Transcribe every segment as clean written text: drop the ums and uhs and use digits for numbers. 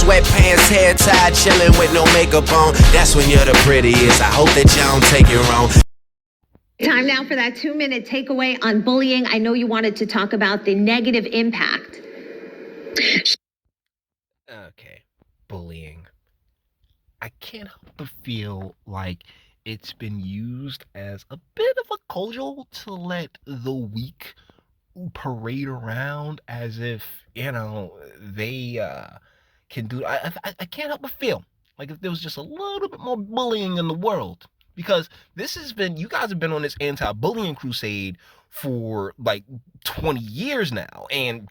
sweatpants, hair tied, chilling with no makeup on. That's when you're the prettiest. I hope that y'all don't take it wrong. Time now for that 2-minute takeaway on bullying. I know you wanted to talk about the negative impact. Okay, bullying. I can't help but feel like it's been used as a bit of a cudgel to let the weak parade around as if, they can do. I can't help but feel like if there was just a little bit more bullying in the world. Because you guys have been on this anti-bullying crusade for like 20 years now. And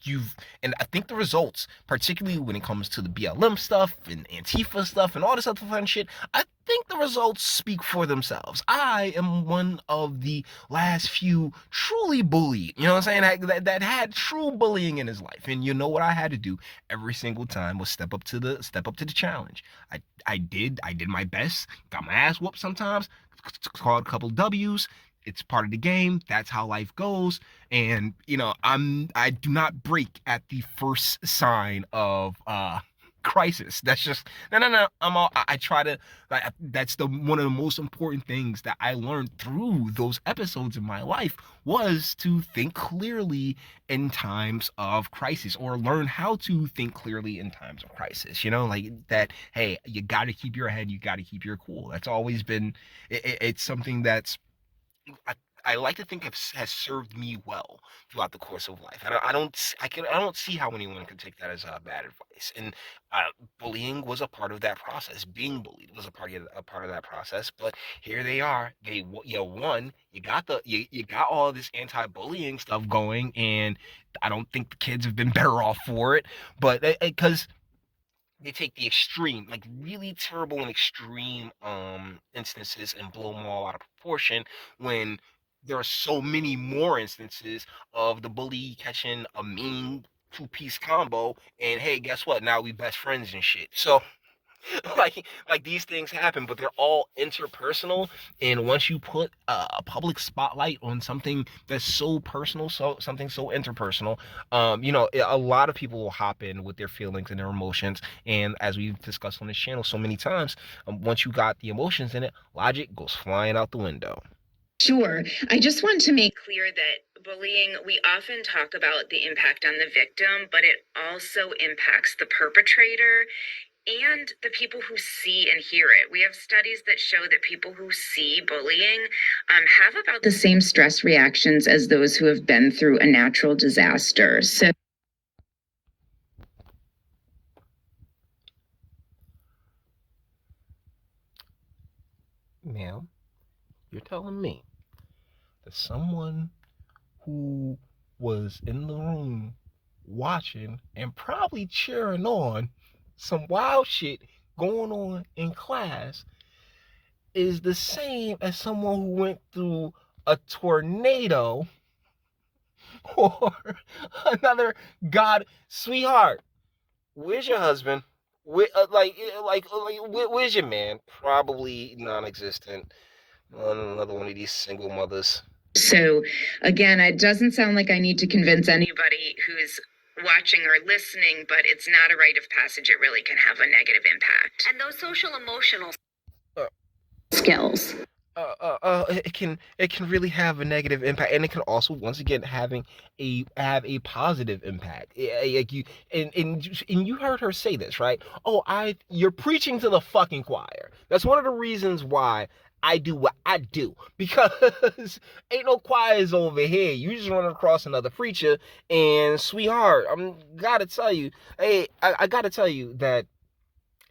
I think the results, particularly when it comes to the BLM stuff and Antifa stuff and all this other fun shit, I think the results speak for themselves. I am one of the last few truly bullied, you know what I'm saying, that had true bullying in his life. And you know what I had to do every single time was step up to the challenge. I did my best, got my ass whooped sometimes, called a couple W's. It's part of the game. That's how life goes. And I do not break at the first sign of crisis. That's just no. I try to. That's one of the most important things that I learned through those episodes in my life was to think clearly in times of crisis, or learn how to think clearly in times of crisis. Like that. Hey, you got to keep your head. You got to keep your cool. That's always been. It's something that's. I like to think has served me well throughout the course of life. I don't see how anyone can take that as bad advice. And bullying was a part of that process. Being bullied was a part of that process. But here they are. You got all of this anti-bullying stuff going, and I don't think the kids have been better off for it. But because they take the extreme, like really terrible and extreme instances and blow them all out of proportion when there are so many more instances of the bully catching a mean two-piece combo and hey, guess what? Now we best friends and shit. So like these things happen, but they're all interpersonal. And once you put a public spotlight on something that's so personal, something so interpersonal, a lot of people will hop in with their feelings and their emotions. And as we've discussed on this channel so many times, once you got the emotions in it, logic goes flying out the window. Sure. I just want to make clear that bullying, we often talk about the impact on the victim, but it also impacts the perpetrator and the people who see and hear it. We have studies that show that people who see bullying have about the same stress reactions as those who have been through a natural disaster. So, ma'am, you're telling me that someone who was in the room watching and probably cheering on some wild shit going on in class is the same as someone who went through a tornado or another sweetheart, where's your husband? Where's your man? Probably non-existent. Another one of these single mothers. So again, it doesn't sound like I need to convince anybody who's watching or listening, but it's not a rite of passage. It really can have a negative impact. And those social emotional skills. It can really have a negative impact, and it can also once again have a positive impact. Like you heard her say this, right? You're preaching to the fucking choir. That's one of the reasons why I do what I do, because ain't no choirs over here. You just run across another preacher, and sweetheart, I gotta tell you that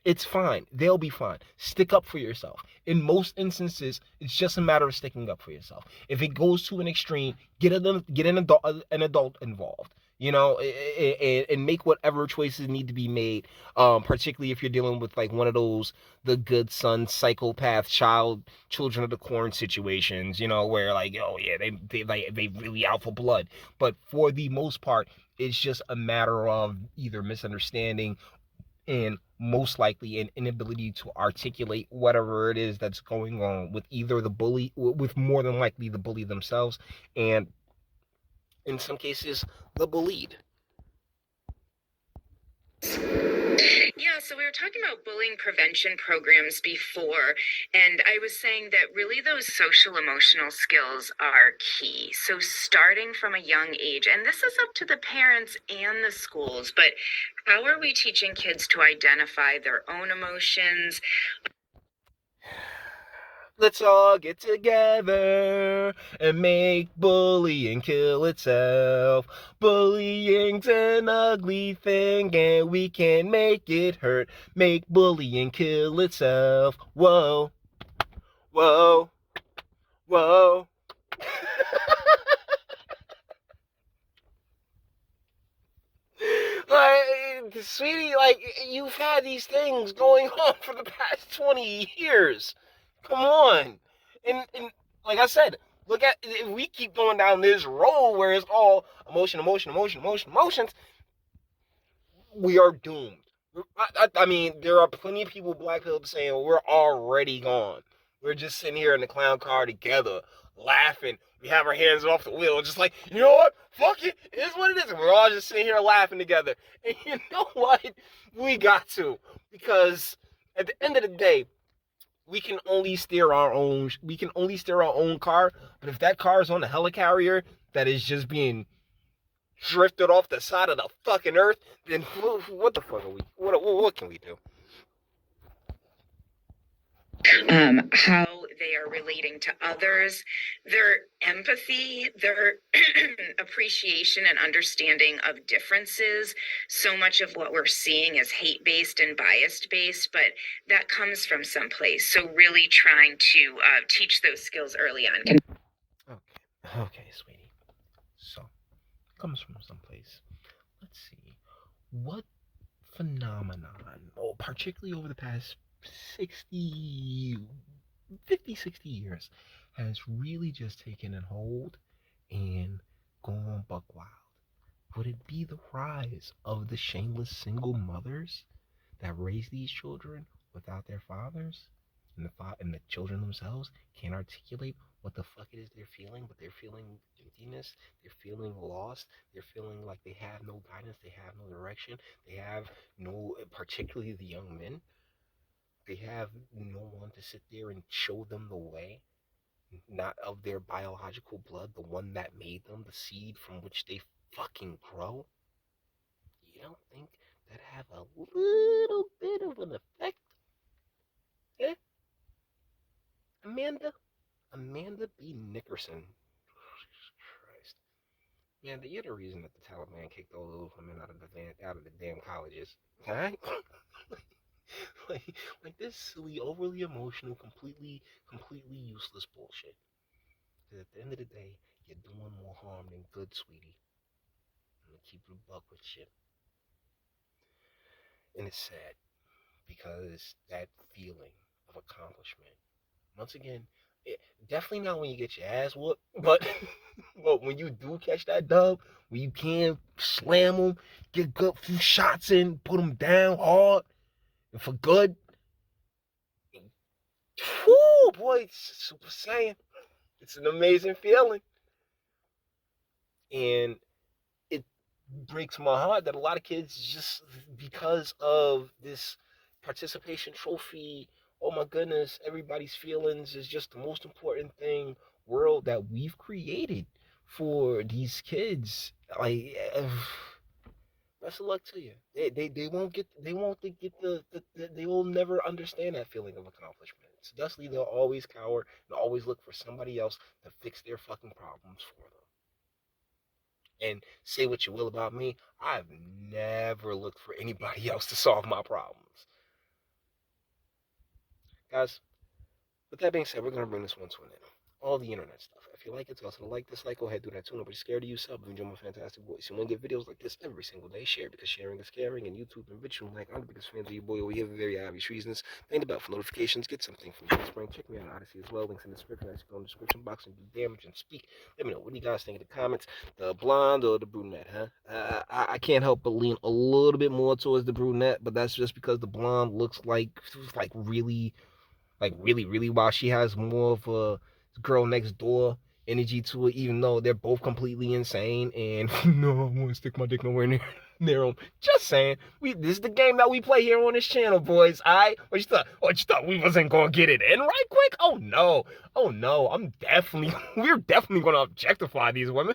it's fine. They'll be fine. Stick up for yourself. In most instances, it's just a matter of sticking up for yourself. If it goes to an extreme, get an adult involved. And make whatever choices need to be made. Particularly if you're dealing with like one of those the good son psychopath children of the corn situations. Where like, oh yeah, they really out for blood. But for the most part, it's just a matter of either misunderstanding and most likely an inability to articulate whatever it is that's going on with either the bully, with more than likely the bully themselves, and in some cases, the bullied. Yeah, so we were talking about bullying prevention programs before, and I was saying that really those social emotional skills are key. So starting from a young age, and this is up to the parents and the schools, but how are we teaching kids to identify their own emotions? Let's all get together and make bullying kill itself. Bullying's an ugly thing and we can make it hurt. Make bullying kill itself. Whoa, whoa, whoa. Like, sweetie, like, you've had these things going on for the past 20 years. Come on. And like I said, look at, if we keep going down this road where it's all emotions, we are doomed. I mean, there are plenty of people, black people, saying, well, we're already gone. We're just sitting here in the clown car together, laughing. We have our hands off the wheel, just like, you know what? Fuck it. It is what it is. And we're all just sitting here laughing together. And you know what? We got to. Because at the end of the day, we can only steer our own car. But if that car is on a helicarrier that is just being drifted off the side of the fucking earth, then what the fuck are we? What can we do? How they are relating to others, their empathy, their appreciation and understanding of differences. So much of what we're seeing is hate-based and bias-based, but that comes from someplace. So really trying to teach those skills early on. Okay, sweetie. So, it comes from someplace. Let's see. What phenomenon, particularly over the past 60 years, has really just taken a hold and gone buck wild? Would it be the rise of the shameless single mothers that raise these children without their fathers? And the children themselves can't articulate what the fuck it is they're feeling, but they're feeling emptiness, they're feeling lost, they're feeling like they have no guidance, they have no direction, they have no, particularly the young men, they have no one to sit there and show them the way, not of their biological blood, the one that made them, the seed from which they fucking grow. You don't think that have a little bit of an effect? Eh? Amanda B. Nickerson. Christ. Man, you're the reason that the Taliban kicked all those women out of the damn colleges. Okay? like this silly, overly emotional, completely useless bullshit. Because at the end of the day, you're doing more harm than good, sweetie. I'm gonna keep it a buck with shit. And it's sad because that feeling of accomplishment, once again, definitely not when you get your ass whooped, but when you do catch that dub, when you can slam them, get good few shots in, put them down hard, and for good. Whoo, boy, it's Super Saiyan. It's an amazing feeling. And it breaks my heart that a lot of kids, just because of this participation trophy, oh my goodness, everybody's feelings is just the most important thing world that we've created for these kids. Like, best of luck to you. They will never understand that feeling of accomplishment. So thusly, they'll always cower and always look for somebody else to fix their fucking problems for them. And say what you will about me, I've never looked for anybody else to solve my problems. Guys, with that being said, we're going to bring this one to an end. All the internet stuff. If you like it, tell us to like, dislike, go ahead, do that too. Nobody's scared of you. Sub, enjoy my fantastic voice. You want to get videos like this every single day? Share, because sharing is caring. And YouTube and Bitchute, like, I'm the biggest fans of your boy over here for very obvious reasons. Ring the bell for notifications. Get something from Teespring. Check me out on Odyssey as well. Links in the description. As you go in the description box and do damage and speak. Let me know. What do you guys think in the comments? The blonde or the brunette, huh? I can't help but lean a little bit more towards the brunette, but that's just because the blonde looks like really, while she has more of a girl next door energy to it, even though they're both completely insane. And no, I won't stick my dick nowhere near. their own. Just saying, this is the game that we play here on this channel, boys. Alright, what you thought? What you thought we wasn't gonna get it in right quick? Oh no, we're definitely gonna objectify these women.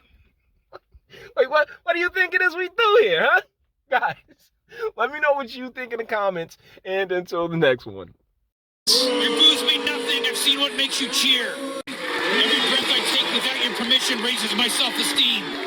Like, what do you think it is we do here, huh, guys? Let me know what you think in the comments, and until the next one. Your boos mean nothing. I've seen what makes you cheer. Every breath I take without your permission raises my self-esteem.